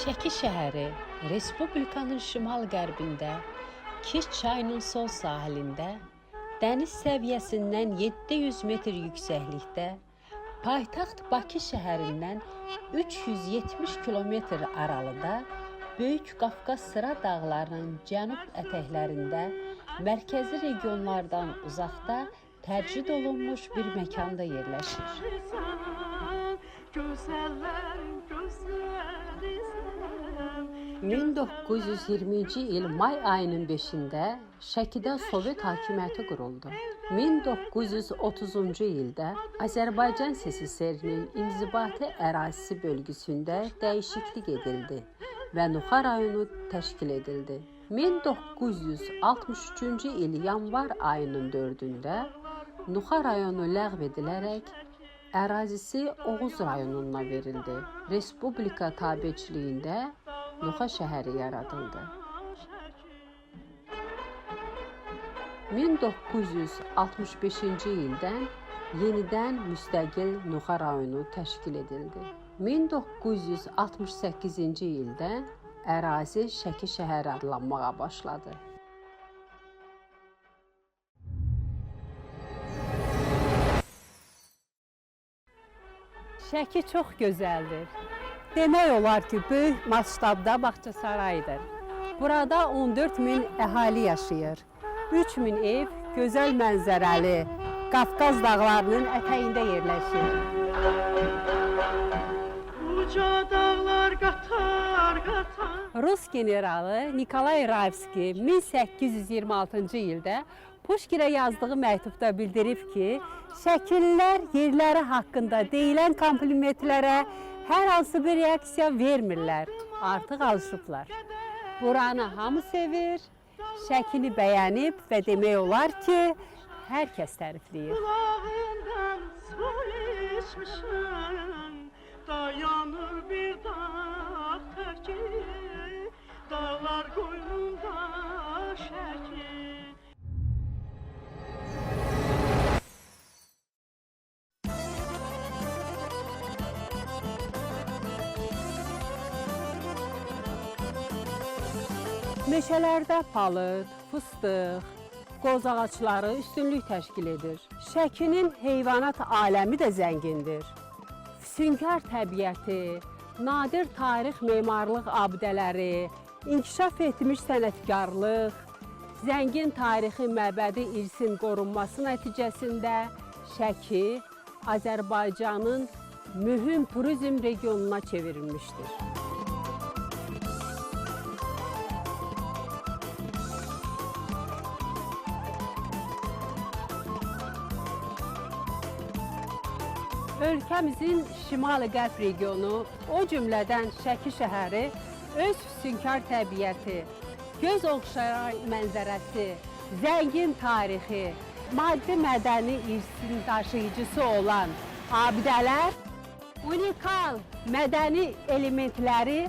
Şəki şəhəri Respublikanın şimal-qərbində, Kiç çayının sol sahilində, dəniz səviyyəsindən 700 metr yüksəklikdə, paytaxt Bakı şəhərindən 370 kilometr aralıda, Böyük Qafqaz sıra dağlarının cənub ətəklərində, mərkəzi regionlardan uzaqda tərcid olunmuş bir məkanda yerləşir. 1920-ci il may ayının 5-də Şəkidə Sovet hakimiyyəti quruldu. 1930-cu ildə Azərbaycan SSR-nin inzibati ərazisi bölgüsündə dəyişiklik edildi və Nuxa rayonu təşkil edildi. 1963-cü il yanvar ayının 4-də Nuxa rayonu ləğv edilərək ərazisi Oğuz rayonuna verildi. Respublika tabeçiliyində Nuxa şəhəri yaradıldı. 1965-ci ildən yenidən müstəqil Nuxa rayonu təşkil edildi. 1968-ci ildə ərazi Şəki şəhəri adlanmağa başladı. Şəki çox gözəldir. Demək olar ki, böyük masштabda bağçasaraydır. Burada 14 min əhali yaşayır. 3 min ev gözəl mənzərəli Qafqaz dağlarının ətəyində yerləşir. Uca dağlar qatar. Rus generalı Nikolay Rayevski 1826-cı ildə Puşkinə yazdığı məktubda bildirib ki, şəkillər yerləri haqqında deyilən komplimentlərə hər hansı bir reaksiya vermirlər, artıq alışıblar. Buranı hamı sevir, şəkili bəyənib və demək olar ki, hər kəs tərifləyir. Qulağından su içmişəm, dayanır bir dağ təki, dağlar qoynunda şəki. Meşələrdə palıd, fıstıq, qoz ağacları üstünlük təşkil edir. Şəkinin heyvanat aləmi də zəngindir. Füsunkar təbiəti, nadir tarix memarlıq abidələri, inkişaf etmiş sənətkarlıq, zəngin tarixi məbədi irsin qorunması nəticəsində Şəki Azərbaycanın mühüm turizm regionuna çevrilmişdir. Ölkəmizin şimal-qərb regionu, o cümlədən Şəki şəhəri öz füsunkar təbiəti, göz oxşayan mənzərəsi, zəngin tarixi, maddi mədəni irsin daşıyıcısı olan abidələr, unikal mədəni elementləri,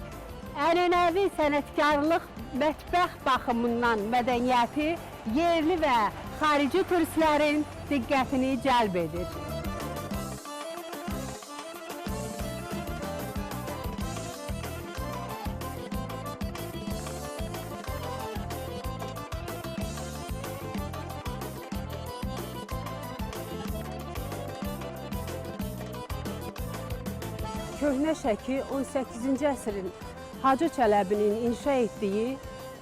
ənənəvi sənətkarlıq, mətbəx baxımından mədəniyyəti yerli və xarici turistlərin diqqətini cəlb edir. Köhnə Şəki 18-ci əsrin Hacı Çələbinin inşa etdiyi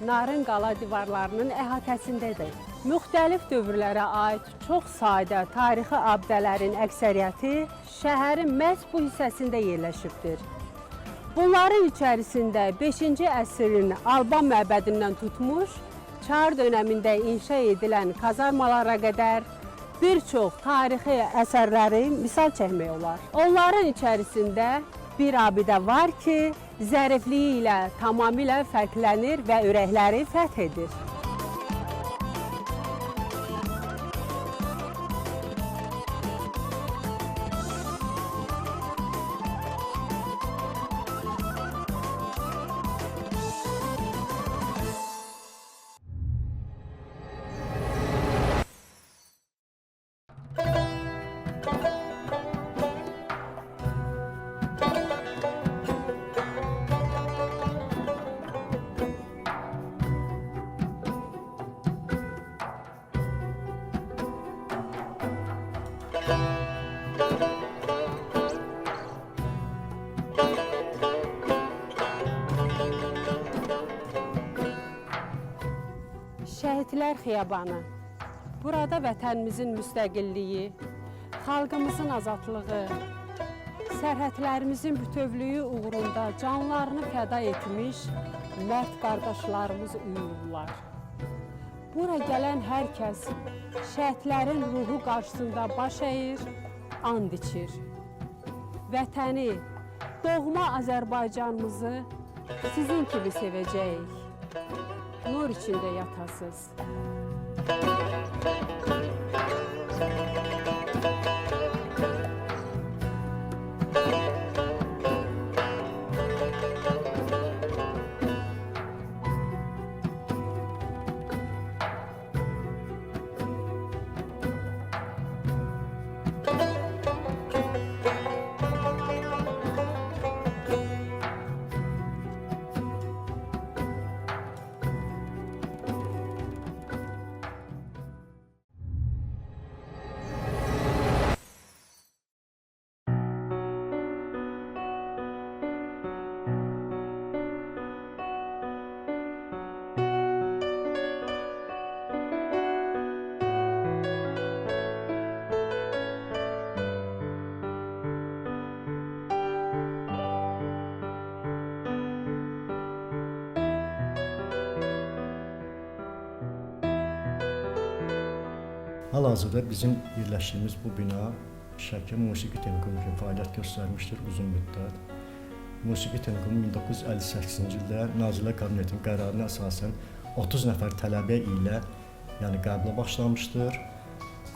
Narın qala divarlarının əhatəsindədir. Müxtəlif dövrlərə aid çox sadə tarixi abidələrin əksəriyyəti şəhərin məhz bu hissəsində yerləşibdir. Bunların içərisində 5-ci əsrin Alban məbədindən tutmuş, Çar dönəmində inşa edilən kazarmalara qədər bir çox tarixi əsərləri misal çəkmək olar. Onların içərisində bir abidə var ki, zərifliyi ilə tamamilə fərqlənir və ürəkləri fəth edir. Şəhidlər Xiyabanı. Burada vətənimizin müstəqilliyi, xalqımızın azadlığı, sərhədlərimizin bütövlüyü uğrunda canlarını fəda etmiş mərd qardaşlarımız uyuyurlar. Bura gələn hər kəs şəhidlərin ruhu qarşısında baş əyir, and içir. Vətəni, doğma Azərbaycanımızı sizin kimi sevəcəyik. Nur içində yatasız. Hal-hazırda bizim yerləşdiyimiz bu bina Şəki Musiqi Texnikumu kimi fəaliyyət göstərmişdir uzun müddət. Musiqi Texnikumu 1958-ci ildə Nazirlər Kabinetinin qərarına əsasən 30 nəfər tələbə ilə qəblə başlamışdır.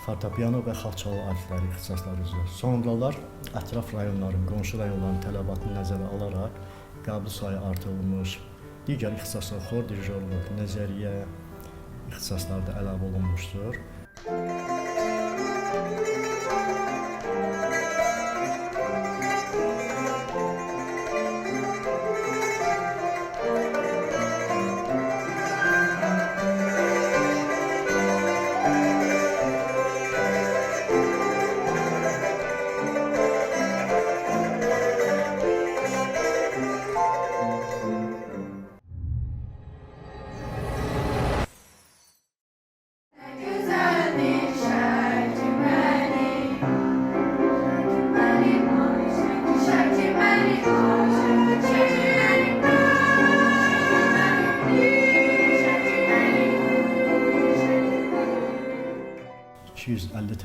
Fortepiano və xalçalı alətləri ixtisasları üzrə. Sonralar ətraf rayonların, qonşu rayonların tələbatını nəzərə alaraq qəbul sayı artırılmış, digər ixtisaslar, xor dirijorluq, nəzəriyyə ixtisasları da əlavə olunmuşdur.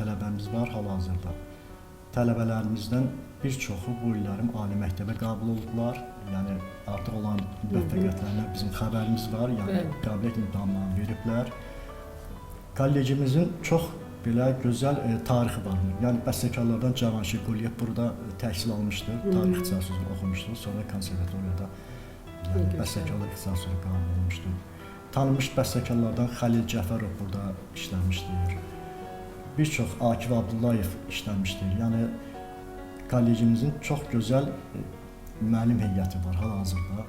Tələbəmiz var hal-hazırda. Tələbələrimizdən bir çoxu bu illərim ali məktəbə qəbul oldular. Artıq olan müvəffəqiyyətlərindən bizim xəbərimiz var. Qabiliyyət imtahanlarını veriblər. Kollecimizin çox belə gözəl tarixi var. Bəstəkarlardan Cavanşir Quliyev burada təhsil almışdır. Tarix ixtisası üzrə oxumuşdur. Sonra konservatoriyada bəstəkarlar ixtisası üzrə qəbul olmuşdur. Tanınmış bəstəkarlardan Xəlil Cəfərov burada işləmişdir. Bir çox Akif Abdullayev işləmişdir. Kollecimizin çox gözəl müəllim heyəti var hal-hazırda.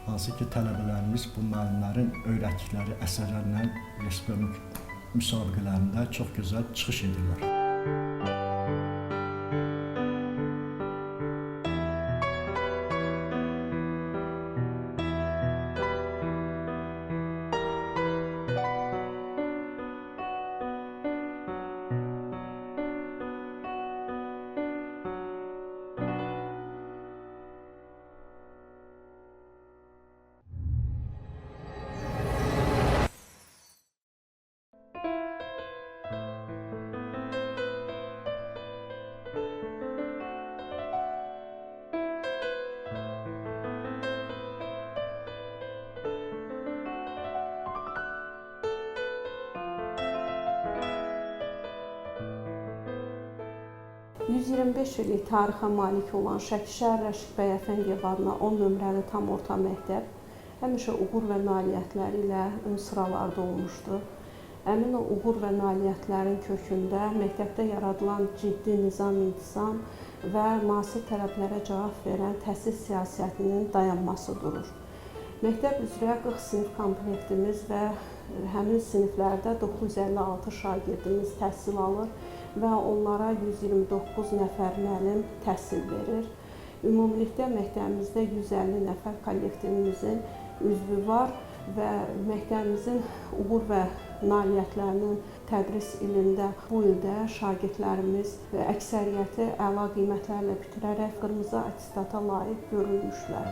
Hansı ki, tələbələrimiz bu müəllimlərin öyrətdikləri əsərlərlə respublika müsabiqələrində çox gözəl çıxış edirlər. ...125 illik tarixə malik olan Şəki şəhər Rəşid bəy Əfəndiyev adına 10 nömrəli tam orta məktəb həmişə uğur və nailiyyətləri ilə ön sıralarda olmuşdur. Əmin o uğur və nailiyyətlərin kökündə məktəbdə yaradılan ciddi nizam-intizam və müasir tələblərə cavab verən təhsil siyasətinin dayanması durur. Məktəb üzrə 40 sinif komplektimiz və həmin siniflərdə 956 şagirdimiz təhsil alır və onlara 129 nəfər müəllim təhsil verir. Ümumilikdə məktəbimizdə 150 nəfər kollektivimizin üzvü var və məktəbimizin uğur və nailiyyətlərinin tədris ilində bu ildə şagirdlərimiz əksəriyyəti əla qiymətlərlə bitirərək qırmızı attestata layiq görülmüşlər.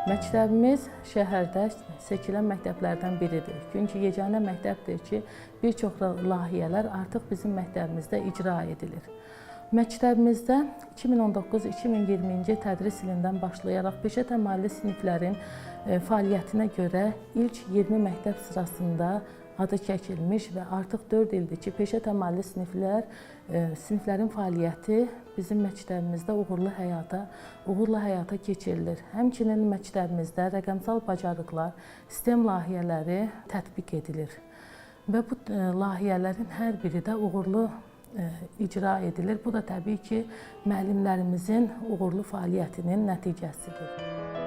Məktəbimiz şəhərdə seçilən məktəblərdən biridir. Çünki yeganə məktəbdir ki, bir çox layihələr artıq bizim məktəbimizdə icra edilir. Məktəbimizdə 2019-2020-ci tədris ilindən başlayaraq peşə təməlli siniflərin fəaliyyətinə görə ilk 20 məktəb sırasında adı çəkilmiş və artıq 4 ildir ki, peşə təməlli siniflərin fəaliyyəti bizim məktəbimizdə uğurla həyata keçirilir. Həmçinin məktəbimizdə rəqəmsal bacarıqlar, sistem layihələri tətbiq edilir və bu layihələrin hər biri də uğurlu icra edilir. Bu da təbii ki, müəllimlərimizin uğurlu fəaliyyətinin nəticəsidir.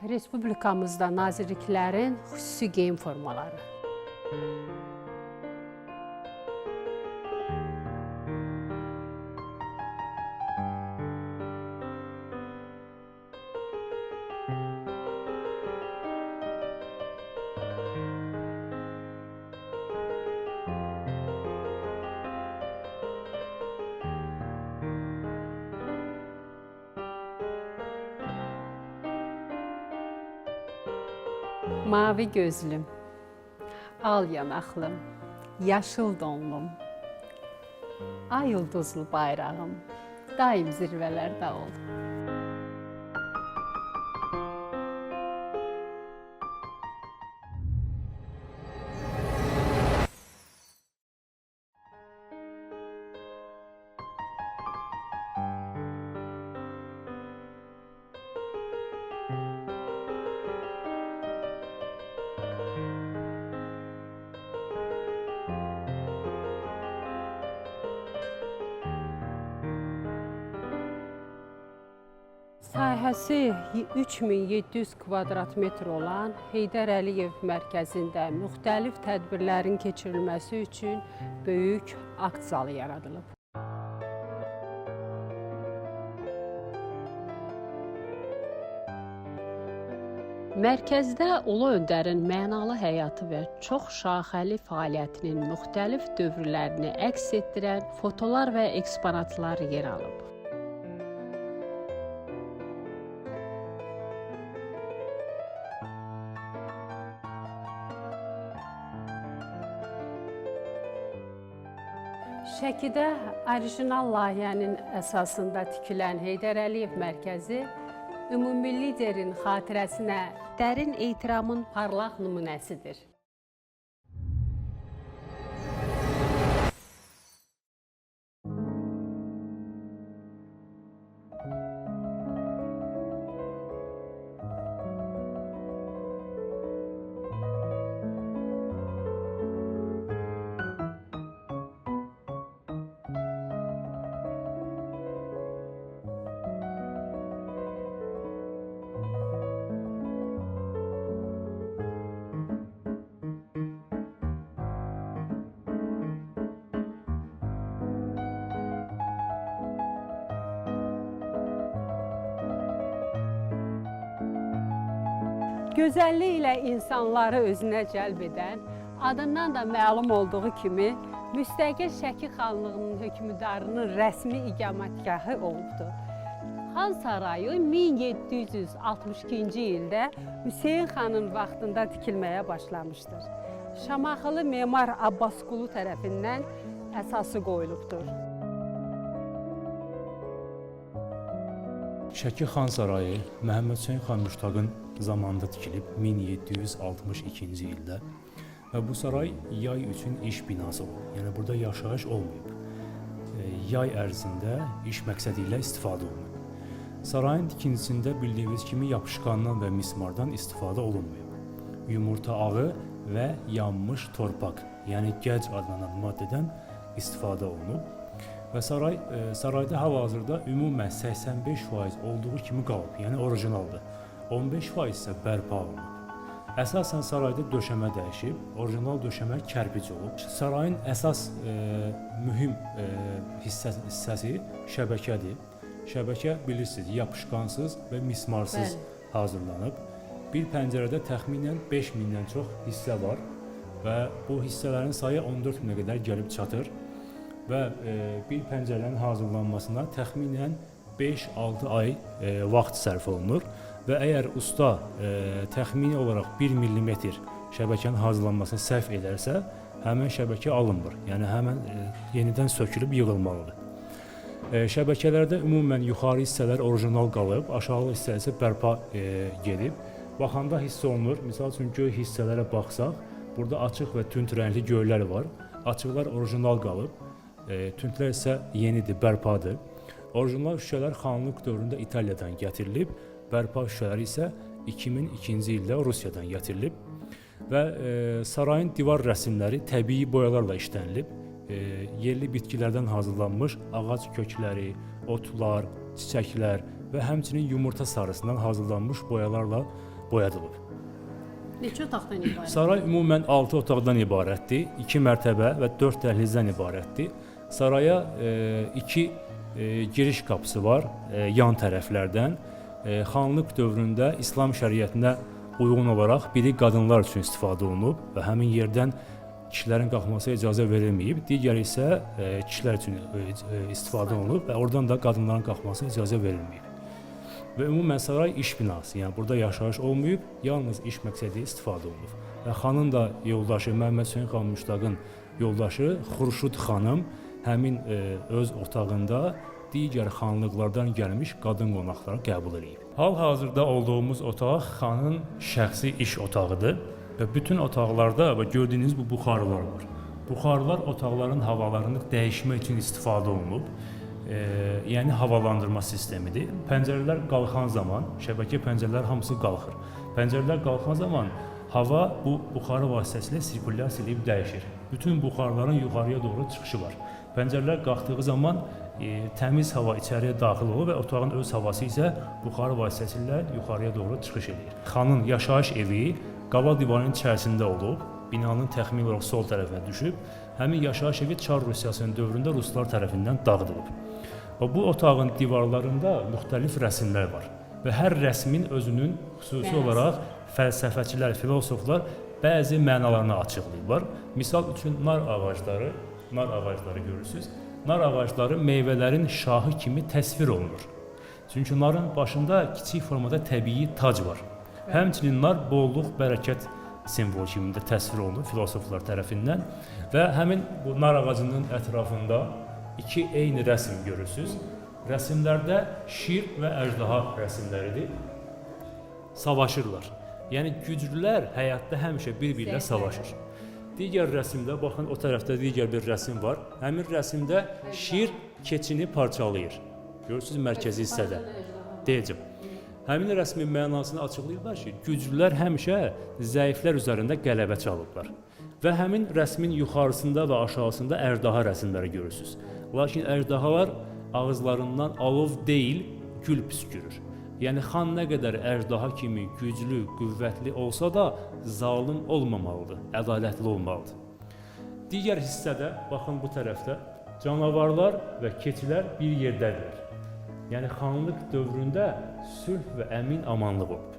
Respublikamızda nazirliklərin xüsusi geyim formaları. Mavi gözlüm, al yanaqlım, yaşıl donlum, ay ulduzlu bayrağım, daim zirvələrdə ol. Sahəsi 3700 kvadrat metr olan Heydər Əliyev mərkəzində müxtəlif tədbirlərin keçirilməsi üçün böyük akt zalı yaradılıb. Mərkəzdə Ulu Öndərin mənalı həyatı və çox şaxəli fəaliyyətinin müxtəlif dövrlərini əks etdirən fotolar və eksponatlar yer alıb. Şəkidə orijinal layihənin əsasında tikilən Heydər Əliyev mərkəzi ümumi liderin xatirəsinə dərin ehtiramın parlaq nümunəsidir. Gözəlliyi ilə insanları özünə cəlb edən, adından da məlum olduğu kimi, müstəqil Şəki xanlığının hökmdarının rəsmi iqamətgahı olubdur. Xan sarayı 1762-ci ildə Hüseyn xanın vaxtında tikilməyə başlamışdır. Şamaxılı memar Abbasqulu tərəfindən əsası qoyulubdur. Şəki Xan Sarayı Məhəmməd Hüseyn xan Müştaqın zamanında tikilib 1762-ci ildə və bu saray yay üçün iş binası olub. Yəni burada yaşayış olmayıb. Yay ərzində iş məqsədi ilə istifadə olunub. Sarayın tikintisində bildiyiniz kimi yapışqandan və mismardan istifadə olunmayıb. Yumurta ağı və yanmış torpaq, yəni gəc adlanan maddədən istifadə olunub. Və sarayda hal-hazırda ümumən 85% olduğu kimi qalıb, yəni orijinaldır. 15% isə bərpa olunub. Əsasən sarayda döşəmə dəyişib, orijinal döşəmə kərpic olub. Sarayın əsas mühüm hissəsi şəbəkədir. Şəbəkə bilirsiniz, yapışqansız və mismarsız hazırlanıb. Bir pəncərədə təxminən 5000-dən çox hissə var və bu hissələrin sayı 14 minə qədər gəlib çatır. Və bir pəncərənin hazırlanmasına təxminən 5-6 ay vaxt sərf olunur və əgər usta təxmini olaraq 1 mm şəbəkənin hazırlanmasına səhv edərsə, həmin şəbəkə alınmır. Yəni həmin yenidən sökülüb yığılmalıdır. Şəbəkələrdə ümumən yuxarı hissələr orijinal qalıb, aşağı hissə isə bərpa gedib. Baxanda hiss olunur. Misal üçün göy hissələrə baxsaq, burada açıq və tünd rəngli göylər var. Açıqlar orijinal qalıb. Tündlər isə yenidir, bərpadır. Orijinal şüşələr xanlıq dövründə İtaliyadan gətirilib, bərpa şüşələri isə 2002-ci ildə Rusiyadan gətirilib və sarayın divar rəsmləri təbii boyalarla işlənilib. Yerli bitkilərdən hazırlanmış ağac kökləri, otlar, çiçəklər və həmçinin yumurta sarısından hazırlanmış boyalarla boyadılıb. Neçə otaqdan ibarət? Saray ümumən 6 otaqdan ibarətdir, 2 mərtəbə və 4 dəhlizdən ibarətdir. Saraya 2 giriş qapısı var yan tərəflərdən. Xanlıq dövründə İslam şəriətinə uyğun olaraq biri qadınlar üçün istifadə olunub və həmin yerdən kişilərin qalxmasına icazə verilməyib, digəri isə kişilər üçün istifadə olunub və oradan da qadınların qalxmasına icazə verilməyib. Və ümumən saray iş binası, yəni burada yaşayış olmayıb, yalnız iş məqsədi istifadə olunub. Və xanın da yoldaşı, Məhəmməd Hüseyn xan Müştaqın yoldaşı Xurşud xanım həmin öz otağında digər xanlıqlardan gəlmiş qadın qonaqları qəbul edib. Hal-hazırda olduğumuz otaq xanın şəxsi iş otağıdır. Və bütün otaqlarda və gördüyünüz bu buxarlar var. Buxarlar otaqların havalarını dəyişmək üçün istifadə olunub. Yəni havalandırma sistemidir. Pəncərələr qalxan zaman, şəbəkə pəncərələr hamısı qalxır. Pəncərələr qalxan zaman hava bu buxarı vasitəsilə sirkulyasiya edib dəyişir. Bütün buxarların yuxarıya doğru çıxışı var. Pəncərələr qalxdığı zaman təmiz hava içəriyə daxil olur və otağın öz havası isə buxarı vasitəsilə yuxarıya doğru çıxış edir. Xanın yaşayış evi qala divarının içərisində olub, binanın təxmini olaraq sol tərəfinə düşüb, həmin yaşayış evi Çar Rusiyasının dövründə ruslar tərəfindən dağıdılıb. Və bu otağın divarlarında müxtəlif rəsmlər var və hər rəsmin özünün xüsusi olaraq fəlsəfəçilər, filosoflar bəzi mənalarını açıqlayırlar. Misal üçün nar ağacları görürsünüz. Nar ağacları meyvələrin şahı kimi təsvir olunur. Çünki narın başında kiçik formada təbii tac var. Həmçinin nar bolluq, bərəkət simvolu kimi də təsvir olunur filosoflar tərəfindən və həmin bu nar ağacının ətrafında 2 eyni rəsm görürsünüz. Rəsmlərdə şir və əjdaha rəsmləridir. Savaşırlar. Yəni güclülər həyatda həmişə bir-biri ilə savaşır. Digər rəsmdə, baxın o tərəfdə digər bir rəsm var. Həmin rəsmdə şir keçini parçalayır. Görürsünüz mərkəzi hissədə. Deyəcəm. Həmin rəsmin mənasını açıqlayırlar ki, güclülər həmişə zəiflər üzərində qələbə çalıblar. Və həmin rəsmin yuxarısında və aşağısında əjdaha rəsmləri görürsünüz. Lakin əjdahalar ağızlarından alov deyil, gül püskürür. Yəni xan nə qədər əjdaha kimi güclü, qüvvətli olsa da zalım olmamalıdır, ədalətli olmalıdır. Digər hissədə, baxın bu tərəfdə canavarlar və keçilər bir yerdədirlər. Yəni xanlıq dövründə sülh və əmin amanlıq olub.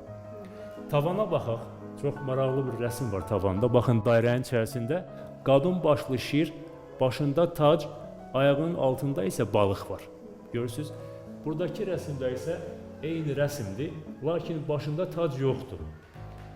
Tavana baxaq, çox maraqlı bir rəsm var tavanda. Baxın dairənin içərisində qadın başlı şir, başında tac, ayağının altında isə balıq var. Görürsünüz? Buradakı rəsmdə isə eyni rəsmdir, lakin başında tac yoxdur.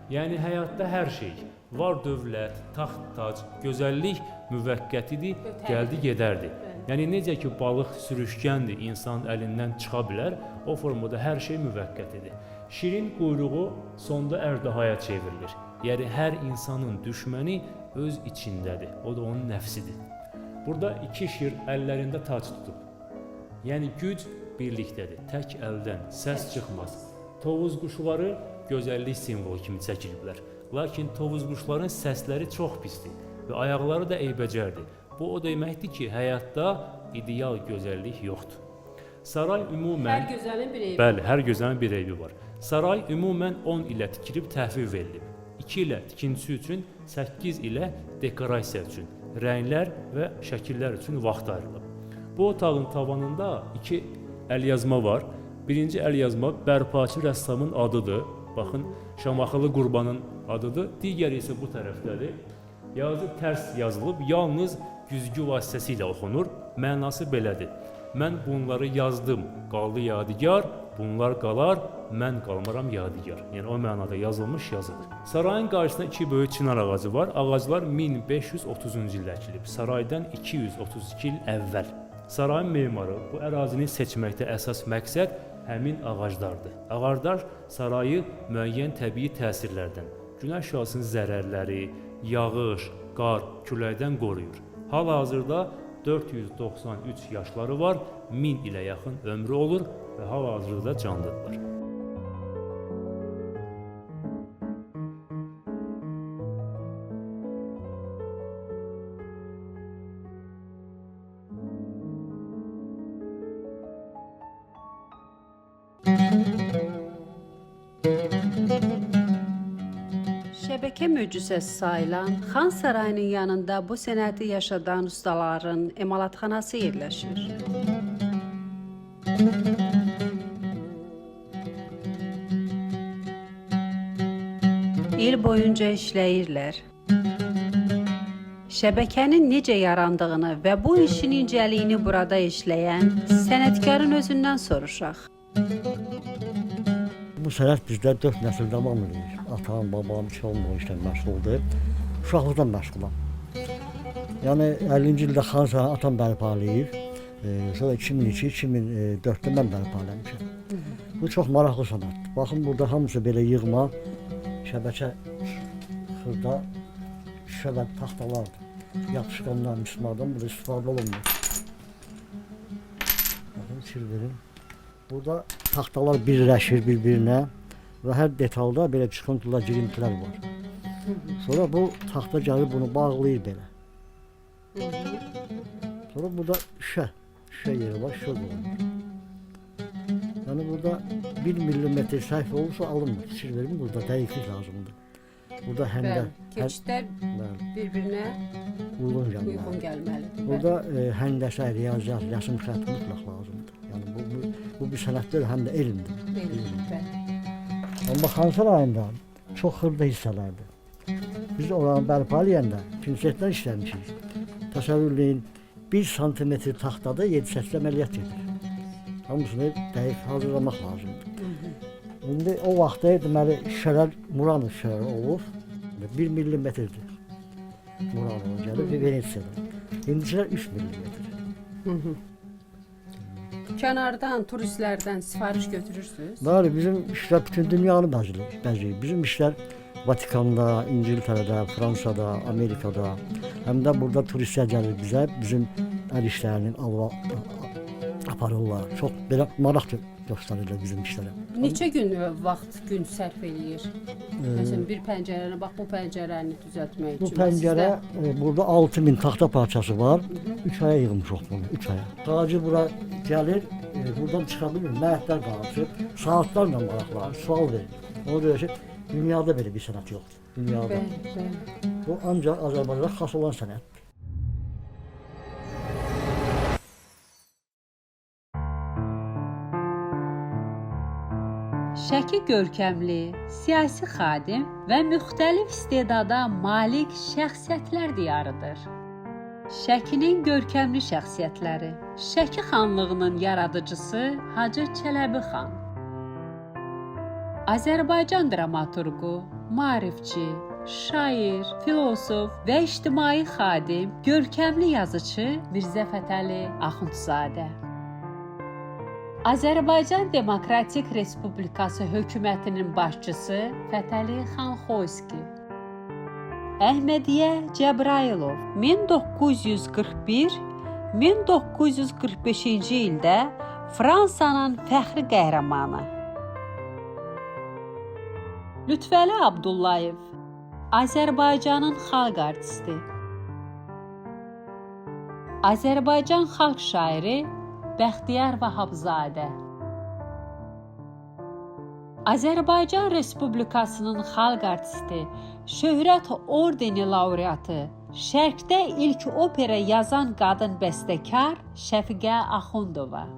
Yəni həyatda hər şey var, dövlət, taxt, tac, gözəllik müvəqqətidir, gəldi gedərdi. Yəni necə ki balıq sürüşkəndir, insanın əlindən çıxa bilər, o formada hər şey müvəqqətidir. Şirin quyruğu sonda əjdahaya çevrilir. Yəni hər insanın düşməni öz içindədir, o da onun nəfsidir. Burada iki şir əllərində tac tutub. Yəni güc birlikdədir, tək əldən səs çıxmaz. Tovuz quşları gözəllik simvolu kimi çəkiliblər. Lakin tovuz quşların səsləri çox pisdir və ayaqları da eybəcərdir. Bu o deməkdir ki, həyatda ideal gözəllik yoxdur. Saray ümumən... Hər gözəlin bir evi. Bəli, hər gözəlin bir evi var. Saray ümumən 10 ilə tikilib təhvil verilib. 2 ilə tikintisi üçün, 8 ilə dekorasiya üçün, rənglər və şəkillər üçün vaxt ayrılıb. Bu otağın tavanında 2 əlyazma var. Birinci əlyazma bərpaçı rəssamın adıdır. Baxın, Şamaxılı Qurbanın adıdır. Digəri isə bu tərəfdədir. Yazı tərs yazılıb, yalnız güzgü vasitəsilə oxunur. Mənası belədir. Mən bunları yazdım, qaldı yadigar, bunlar qalar, mən qalmaram yadigar. Yəni o mənada yazılmış yazıdır. Sarayın qarşısında 2 böyük çınar ağacı var. Ağaclar 1530-cu ildə əkilib. Saraydan 232 il əvvəl. Sarayın memarı bu ərazini seçməkdə əsas məqsəd həmin ağaclardır. Ağaclar sarayı müəyyən təbii təsirlərdən, günəş şüasının zərərləri, yağış, qar, küləkdən qoruyur. Hal-hazırda 493 yaşları var, 1000 ilə yaxın ömrü olur və hal-hazırda canlıdırlar. Şəbəkə möcüzəsi sayılan Xan Sarayının yanında bu sənəti yaşadan ustaların emalatxanası yerləşir. İl boyunca işləyirlər. Şəbəkənin necə yarandığını və bu işin incəliyini burada işləyən sənətkarın özündən soruşaq. Bu sənət bizdə 4 nəsil davam edir. Atam, babam, çoxum bu işlə məşğuldur. Uşaqlıqdan məşğulam. Yəni 50-ci ildə Xan Sarayı atam bərpa eləyib. Sonra 2002-2004-də mən bərpa eləmişəm. Bu çox maraqlı sənətdir. Baxın, burada hamısı belə yığma, şəbəkə, xırda, şüşə taxtalardır. Yapışqandan, mismardan burada istifadə olunmur. Baxın, sir verin. Burada taxtalar birləşir bir-birinə və hər detalda belə çıxıntılar, girintilər var. Sonra bu taxta gəlir bunu bağlayır belə. Sonra burada şüşə yeri var, şüşə qoyulur. Yəni burada 1 millimetr səhv olursa alınmır. Fikir verin, burada dəqiqlik lazımdır. Burada həndə keçidlər bir-birinə uyğun gəlməlidir. Burada həndəsə, riyaziyyat, rəsm xətti mütləq lazımdır. Yəni bu bir sənətdir, həm də elmdir. Amma Xan Sarayında çox xırda hissələrdir. Biz oranı bərpa eləyəndə pinsetdən işləmişik. Təsəvvürləyin 1 santimetr taxtada 7-8 əməliyyat edir. Hamısını dəqiq hazırlamaq lazımdır. İndi o vaxtda deməli şüşələr Murano şüşələri olur. 1 millimetrdir. Murano gəlir və Venesiyadan. İndicilər 3 millimetr. Kənardan, turistlərdən sifariş götürürsünüz? Bəli, bizim işlər bütün dünyanı bəzəyir. Bizim işlər Vatikanda, İngiltərədə, Fransada, Amerikada, həm də burada turistlər gəlir bizə, bizim əl işlərinin aparırlar. Çox belə maraq göstərirlər bizim işlərə. Neçə gün vaxt sərf eləyir? Məsələn, bir pəncərəni, bax bu pəncərəni düzəltmək üçün. Bu pəncərə, burada 6000 taxta parçası var. 3 aya yığmışıq bunu, 3 aya. Tacir bura gəlir, buradan çıxa bilir, məhətlər qalır, saatlarla maraqlanır, sual verir. Ona görə ki, dünyada belə bir sənət yoxdur. Dünyada. Bu ancaq Azərbaycana xas olan sənətdir. Şəki görkəmli, siyasi xadim və müxtəlif istedada malik şəxsiyyətlər diyarıdır. Şəkinin görkəmli şəxsiyyətləri. Şəki xanlığının yaradıcısı Hacı Çələbi xan. Azərbaycan dramaturqu, maarifçi, şair, filosof və ictimai xadim, görkəmli yazıçı Mirzə Fətəli Axundzadə. Azərbaycan Demokratik Respublikası hökumətinin başçısı Fətəli xan Xoyski. Əhmədiyyə Cəbrayılov 1941-1945-ci ildə Fransanın fəxri qəhrəmanı. Lütfəli Abdullayev Azərbaycanın xalq artisti. Azərbaycan xalq şairi Bəxtiyar Vahabzadə. Azərbaycan Respublikasının xalq artisti, Şöhrət ordeni laureatı, Şərqdə ilk opera yazan qadın bəstəkar Şəfiqə Axundova.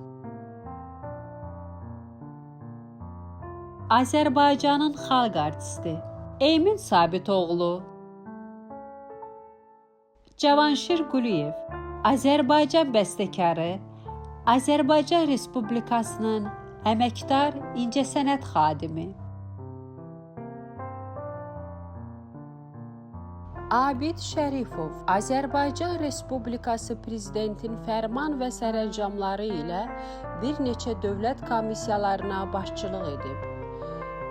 Azərbaycanın xalq artisti, Emin Sabitoğlu. Cavanşir Quliyev, Azərbaycan bəstəkarı, Azərbaycan Respublikasının əməkdar incəsənət xadimi. Abid Şərifov Azərbaycan Respublikası Prezidentinin fərman və sərəncamları ilə bir neçə dövlət komissiyalarına başçılıq edib.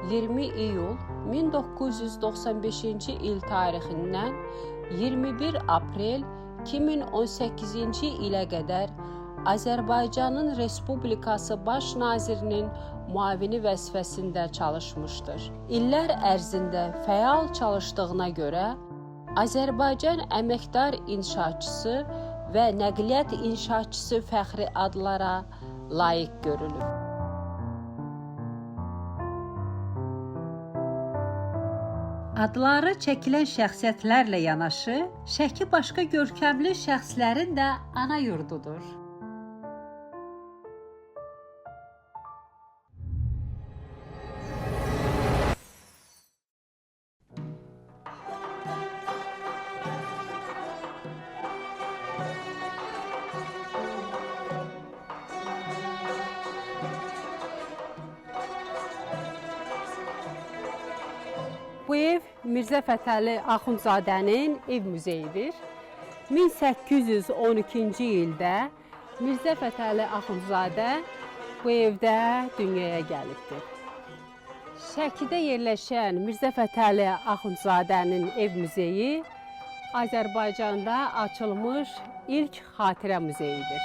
20 iyul 1995-ci il tarixindən 21 aprel 2018-ci ilə qədər Azərbaycanın Respublikası Baş Nazirinin müavini vəzifəsində çalışmışdır. İllər ərzində fəal çalışdığına görə Azərbaycan əməkdar inşaatçısı və nəqliyyat inşaatçısı fəxri adlara layiq görülüb. Adları çəkilən şəxsiyyətlərlə yanaşı, Şəki başqa görkəmli şəxslərin də ana yurdudur. Bu ev Mirzə Fətəli Axundzadənin ev muzeyidir. 1812-ci ildə Mirzə Fətəli Axundzadə bu evdə dünyaya gəlibdir. Şəkidə yerləşən Mirzə Fətəli Axundzadənin ev muzeyi Azərbaycanda açılmış ilk xatirə muzeyidir.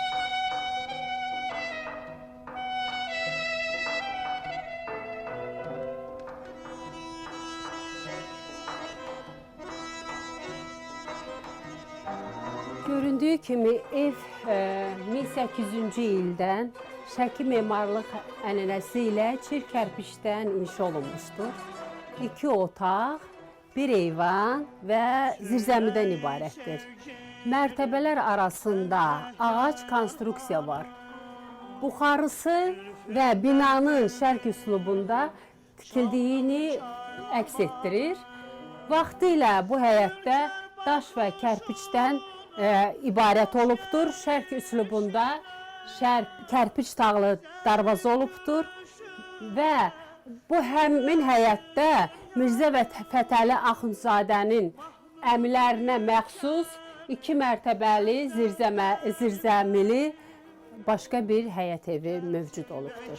Göründüyü kimi ev 1800-cü ildən Şəki memarlıq ənənəsi ilə çir kərpişdən inşa olunmuşdur. 2 otaq, 1 eyvan və zirzəmidən ibarətdir. Mərtəbələr arasında ağac konstruksiya var. Buxarısı və binanın şərq üslubunda tikildiyini əks etdirir. Vaxtilə bu həyətdə daş və kərpiçdən ibarət olubdur. Şərq üslubunda kərpiç tağlı darvaza olubdur və bu həmin həyətdə Mirzə Fətəli Axundzadənin əmilərinə məxsus 2 mərtəbəli zirzəmili başqa bir həyət evi mövcud olubdur.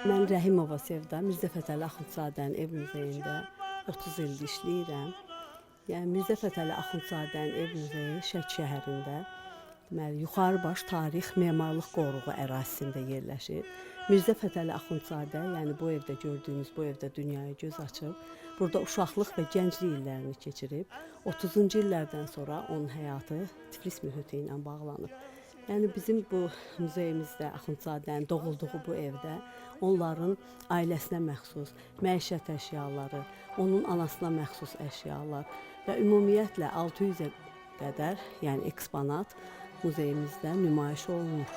Mən Rəhimova Sevda, Mirzə Fətəli Axundzadənin ev muzeyində 30 ildir işləyirəm. Yəni Mirzə Fətəli Axundzadənin ev muzeyi Şəki şəhərində Yuxarı Baş Tarix Memarlıq Qoruğu ərazisində yerləşir. Mirzə Fətəli Axundzadə, yəni bu evdə gördüyünüz bu evdə dünyaya göz açıb, burada uşaqlıq və gənclik illərini keçirib. 30-cu illərdən sonra onun həyatı Tiflis mühiti ilə bağlanıb. Yəni bizim bu muzeyimizdə Axundzadənin doğulduğu bu evdə onların ailəsinə məxsus məişət əşyaları, onun anasına məxsus əşyalar və ümumiyyətlə 600-ə qədər, yəni eksponat muzeyimizdə nümayiş olunur.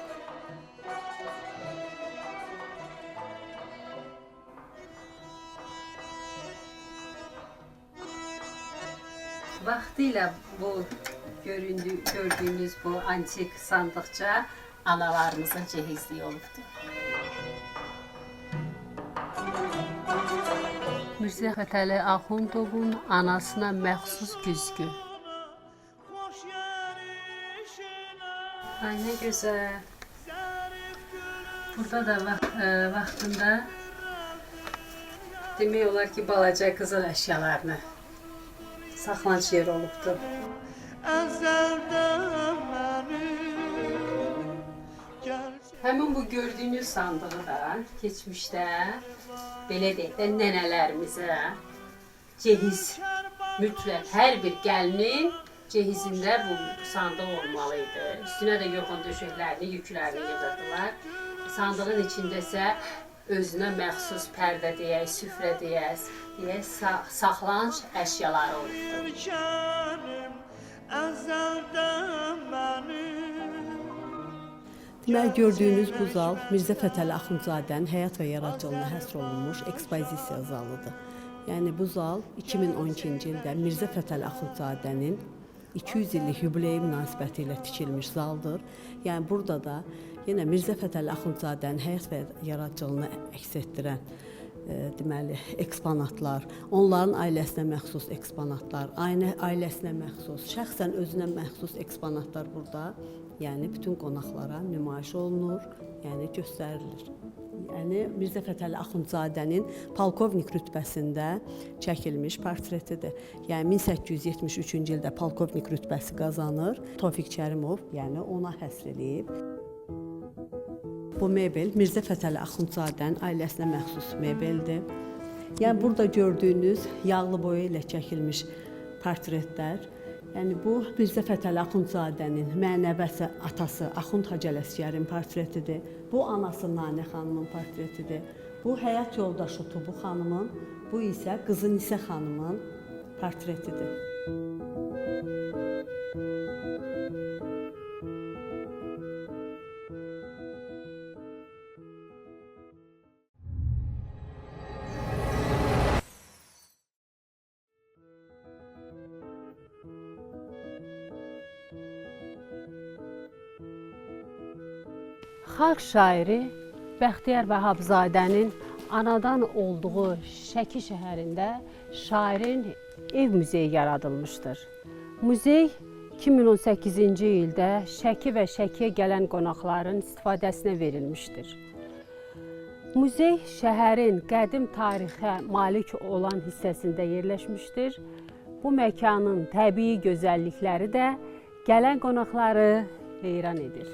Vaxtilə bu gördüyünüz bu antik sandıqça analarımızın cehizliyi olubdur. Mirzə Fətəli Axundovun anasına məxsus güzgü. Ay, nə gözəl. Burada da vaxtında demək olar ki, balaca qızıl əşyalarını saxlanış yeri olubdur. Həmin bu gördüyünüz sandığı da keçmişdə belə deyək də nənələrimizə cehiz mütləq hər bir gəlinin cehizində bu sandıq olmalı idi. Üstünə də yorğan döşəklərini, yüklərini yığırdılar. Sandığın içində isə özünə məxsus pərdə deyək, süfrə deyək, saxlanış əşyaları olubdur. Deməli, gördüyünüz bu zal Mirzə Fətəli Axundzadənin həyat və yaradıcılığına həsr olunmuş ekspozisiya zalıdır. Yəni bu zal 2012-ci ildə Mirzə Fətəli Axundzadənin 200 illik yubileyi münasibəti ilə tikilmiş zaldır. Yəni burada da yenə Mirzə Fətəli Axundzadənin həyat və yaradıcılığını əks etdirən deməli eksponatlar, onların ailəsinə məxsus eksponatlar, ailəsinə məxsus, şəxsən özünə məxsus eksponatlar burada, yəni bütün qonaqlara nümayiş olunur, yəni göstərilir. Yəni Mirzə Fətəli Axundzadənin polkovnik rütbəsində çəkilmiş portretidir. Yəni 1873-cü ildə polkovnik rütbəsi qazanır. Tofiq Kərimov, yəni ona həsr edib. Bu mebel Mirzə Fətəli Axundzadənin ailəsinə məxsus mebeldir. Yəni burada gördüyünüz yağlı boya ilə çəkilmiş portretlər, yəni bu Mirzə Fətəli Axundzadənin mənəbəsi atası Axund Hacı Ələsgərin portretidir. Bu anası Nanə xanımın portretidir. Bu həyat yoldaşı Tubu xanımın, bu isə qızı Nisə xanımın portretidir. Xalq şairi Bəxtiyar Vahabzadənin anadan olduğu Şəki şəhərində şairin ev muzeyi yaradılmışdır. Muzey 2018-ci ildə Şəki və Şəkiyə gələn qonaqların istifadəsinə verilmişdir. Muzey şəhərin qədim tarixə malik olan hissəsində yerləşmişdir. Bu məkanın təbii gözəllikləri də gələn qonaqları heyran edir.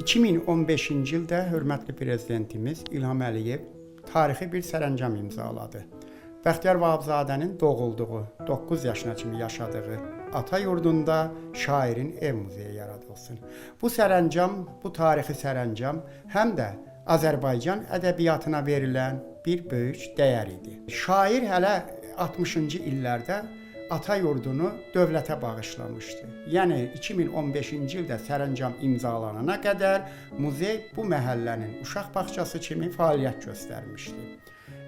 2015-ci ildə hörmətli prezidentimiz İlham Əliyev tarixi bir sərəncam imzaladı. Bəxtiyar Vahabzadənin doğulduğu, 9 yaşına kimi yaşadığı ata yurdunda şairin ev muzeyi yaradılsın. Bu sərəncam, bu tarixi sərəncam həm də Azərbaycan ədəbiyyatına verilən bir böyük dəyər idi. Şair hələ 60-cı illərdə ata yurdunu dövlətə bağışlamışdı. Yəni 2015-ci ildə sərəncam imzalanana qədər muzey bu məhəllənin uşaq bağçası kimi fəaliyyət göstərmişdi.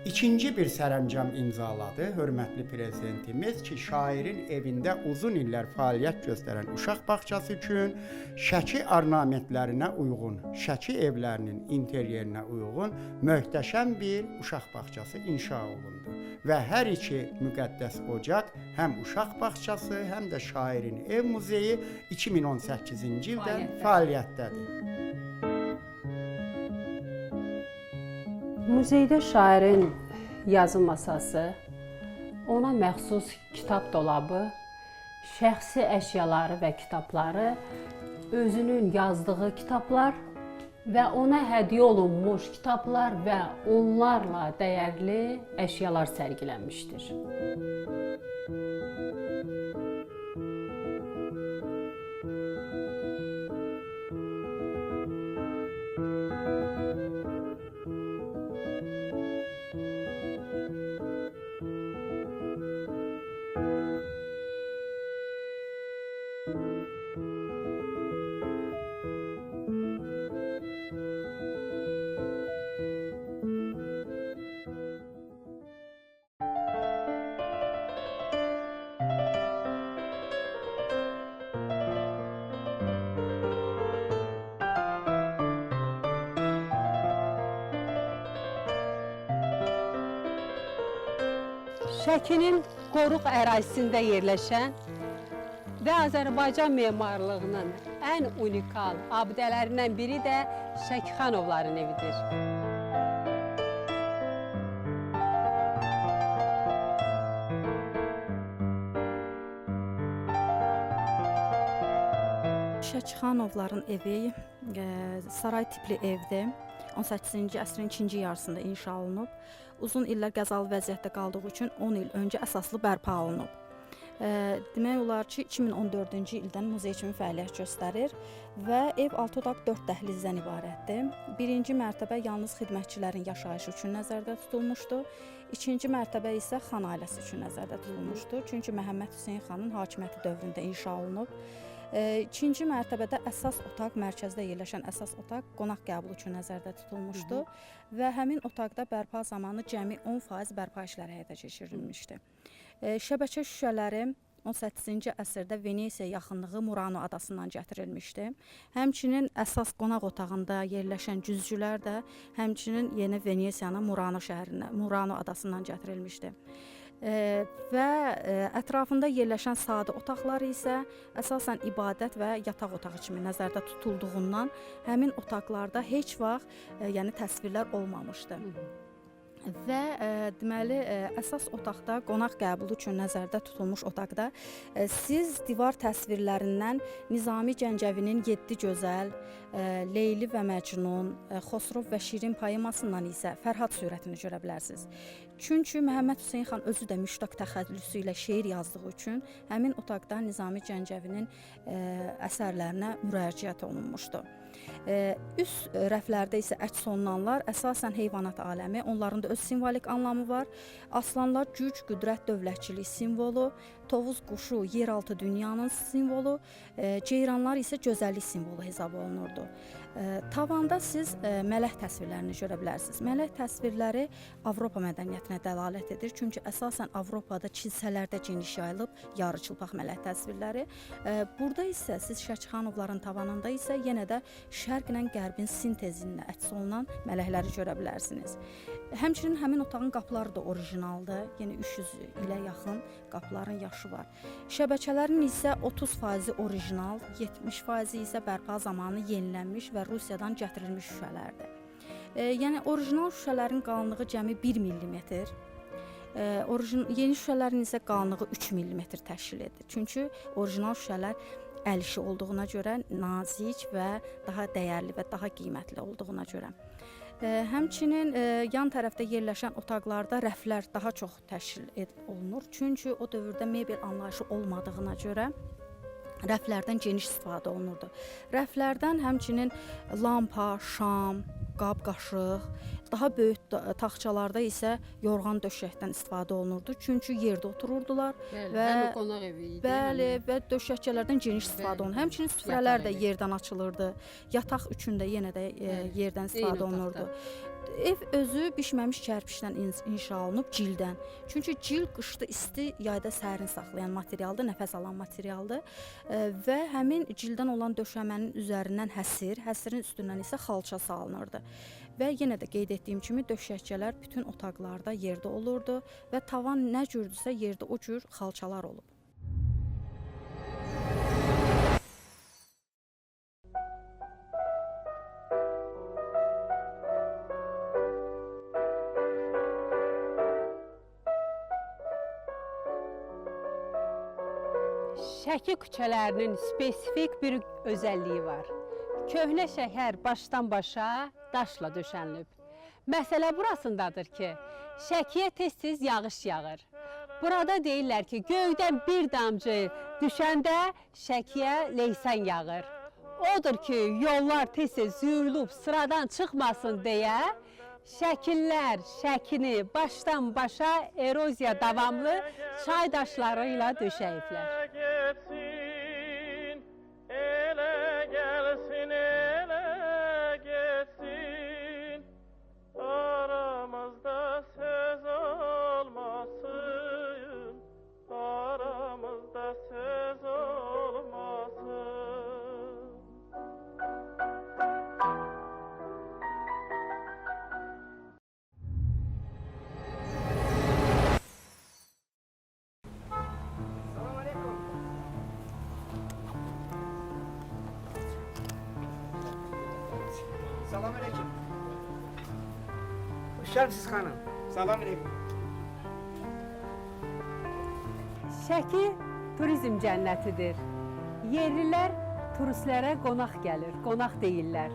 İkinci bir sərəncam imzaladı hörmətli prezidentimiz ki, şairin evində uzun illər fəaliyyət göstərən uşaq bağçası üçün Şəki ornamentlərinə uyğun, Şəki evlərinin interyerinə uyğun möhtəşəm bir uşaq bağçası inşa olundu. Və hər iki müqəddəs ocaq həm uşaq bağçası, həm də şairin ev muzeyi 2018-ci ildə fəaliyyətdədir. Muzeydə şairin yazı masası, ona məxsus kitab dolabı, şəxsi əşyaları və kitabları, özünün yazdığı kitablar və ona hədiyyə olunmuş kitablar və onlarla dəyərli əşyalar sərgilənmişdir. Şəkinin qoruq ərazisində yerləşən və Azərbaycan memarlığının ən unikal abidələrindən biri də Şəkixanovların evidir. Şəkixanovların evi saray tipli evdir. 18-ci əsrin ikinci yarısında inşa olunub. Uzun illər qəzalı vəziyyətdə qaldığı üçün 10 il öncə əsaslı bərpa olunub. Demək olar ki, 2014-cü ildən muzey kimi fəaliyyət göstərir və ev 6 otaq 4 dəhlizdən ibarətdir. Birinci mərtəbə yalnız xidmətçilərin yaşayışı üçün nəzərdə tutulmuşdur. İkinci mərtəbə isə xan ailəsi üçün nəzərdə tutulmuşdur. Çünki Məhəmməd Hüseyn xanın hakimiyyəti dövründə inşa olunub. İkinci mərtəbədə əsas otaq, mərkəzdə yerləşən əsas otaq qonaq qəbulu üçün nəzərdə tutulmuşdu və həmin otaqda bərpa zamanı cəmi 10% bərpa işləri həyata keçirilmişdi. Şəbəkə şüşələri 18-ci əsrdə Venesiya yaxınlığı Murano adasından gətirilmişdi. Həmçinin əsas qonaq otağında yerləşən cüzcülər də həmçinin yeni Venesiyanın Murano adasından gətirilmişdi. Və ətrafında yerləşən sadə otaqları isə əsasən ibadət və yataq otağı kimi nəzərdə tutulduğundan həmin otaqlarda heç vaxt təsvirlər olmamışdı. Və deməli əsas otaqda qonaq qəbulu üçün nəzərdə tutulmuş otaqda siz divar təsvirlərindən Nizami Gəncəvinin 7 gözəl, Leyli və Məcnun, Xosrov və Şirin poemasından isə Fərhad surətini görə bilərsiniz. Çünki Məhəmməd Hüseyn xan özü də müştaq təxəllüsü ilə şeir yazdığı üçün həmin otaqda Nizami Gəncəvinin əsərlərinə müraciət olunmuşdu. Üst rəflərdə isə əks olunanlar əsasən heyvanat aləmi, onların da öz simvolik anlamı var. Aslanlar güc, qüdrət, dövlətçilik simvolu, tovuz quşu yeraltı dünyanın simvolu, ceyranlar isə gözəllik simvolu hesab olunurdu. Tavanda siz mələk təsvirlərini görə bilərsiniz. Mələk təsvirləri Avropa mədəniyyətinə dəlalət edir. Çünki əsasən Avropada kilsələrdə geniş yayılıb yarıçılpaq mələk təsvirləri. Burada isə siz Şəkixanovların tavanında isə yenə də şərqlə qərbin sintezinlə əks olunan mələkləri görə bilərsiniz. Həmçinin həmin otağın qapıları da orijinaldır. Yəni 300 ilə yaxın qapıların yaşı var. Şəbəkələrin isə 30% orijinal, 70% isə bərpa zamanı yenilənmiş və Rusiyadan gətirilmiş şüşələrdir. Yəni orijinal şüşələrin qalınlığı cəmi 1 mm. Yeni şüşələrin isə qalınlığı 3 mm təşkil edir. Çünki orijinal şüşələr əl işi olduğuna görə nazik və daha dəyərli və daha qiymətli olduğuna görə. Həmçinin yan tərəfdə yerləşən otaqlarda rəflər daha çox təşkil olunur. Çünki o dövrdə mebel anlayışı olmadığına görə rəflərdən geniş istifadə olunurdu. Rəflərdən həmçinin lampa, şam, qab, qaşıq, daha böyük taxçalarda isə yorğan döşəkdən istifadə olunurdu. Çünki yerdə otururdular və döşəkçələrdən geniş istifadə olunurdu. Həmçinin süfrələr də yerdən açılırdı. Yataq üçün də yenə də yerdən istifadə olunurdu. Ev özü bişməmiş kərpişdən inşa olunub, cildən. Çünki cil qışda isti, yayda sərin saxlayan materialdır, nəfəs alan materialdır və həmin cildən olan döşəmənin üzərindən həsirin üstündən isə xalça salınırdı. Və yenə də qeyd etdiyim kimi döşəkçələr bütün otaqlarda yerdə olurdu və tavan nə cürdürsə yerdə o cür xalçalar olub. Şəki küçələrinin spesifik bir özəlliyi var. Köhnə şəhər başdan başa daşla döşənilib. Məsələ burasındadır ki, Şəkiyə tez-tez yağış yağır. Burada deyirlər ki, göydən bir damcı düşəndə Şəkiyə leysan yağır. Odur ki, yollar tez-tez yuyulub sıradan çıxmasın deyə şəkillər Şəkini başdan başa eroziya davamlı çay daşları ilə döşəyiblər. Salam aleyküm. Hoş geldiniz xanım. Salam aleyküm. Şəki turizm cənnətidir. Yerlilər turistlərə qonaq gəlir, qonaq deyirlər.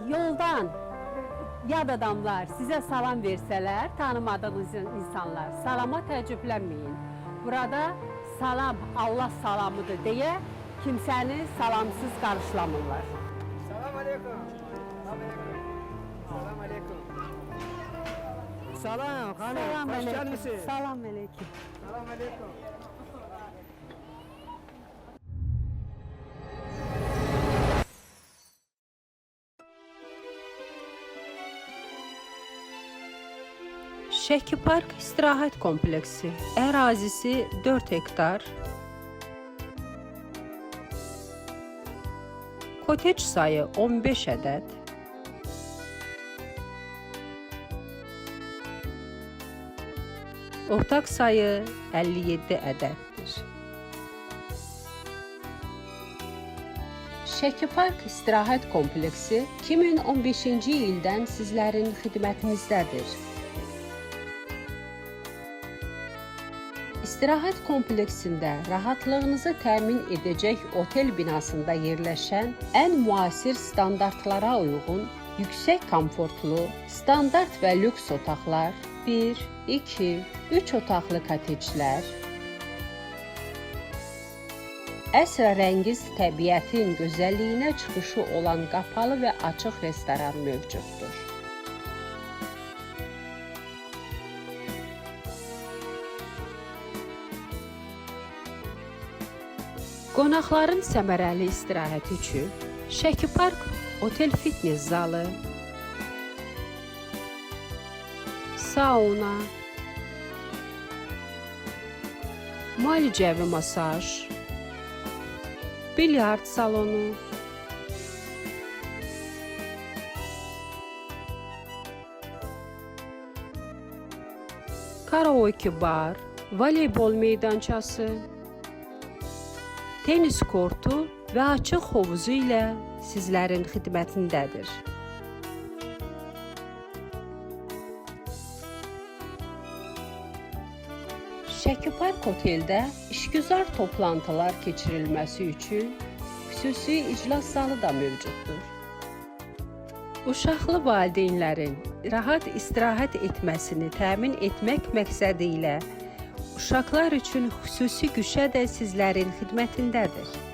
Yoldan yad adamlar sizə salam versələr, tanımadığınız insanlar, salama təəccüblənməyin. Burada salam Allah salamıdır deyə kimsəni salamsız qarşılamırlar. Salam aleyküm. Salam aleyküm. Salam aleyküm. Salam xanım. Hoş geldiniz. Salam aleyküm. Salam aleyküm. Şəki Park istirahət kompleksi. Ərazisi 4 hektar. Kotec sayı 15 ədəd. Otaq sayı 57 ədəddir. Şəki Park istirahət kompleksi 2015-ci ildən sizlərin xidmətinizdədir. İstirahət kompleksində rahatlığınızı təmin edəcək otel binasında yerləşən ən müasir standartlara uyğun, yüksək komfortlu, standart və lüks otaqlar, 1, 2, 3 otaqlı koteclər, əsrarəngiz təbiətin gözəlliyinə çıxışı olan qapalı və açıq restoran mövcuddur. Qonaqların səmərəli istirahəti üçün Şəki Park otel fitness zalı, sauna, müalicəvi masaj, bilyard salonu, karaoke bar, voleybol meydançası, tenis kortu və açıq hovuzu ilə sizlərin xidmətindədir. Şəki Park oteldə işgüzar toplantılar keçirilməsi üçün xüsusi iclas zalı da mövcuddur. Uşaqlı valideynlərin rahat istirahət etməsini təmin etmək məqsədi ilə uşaqlar üçün xüsusi güşə də sizlərin xidmətindədir.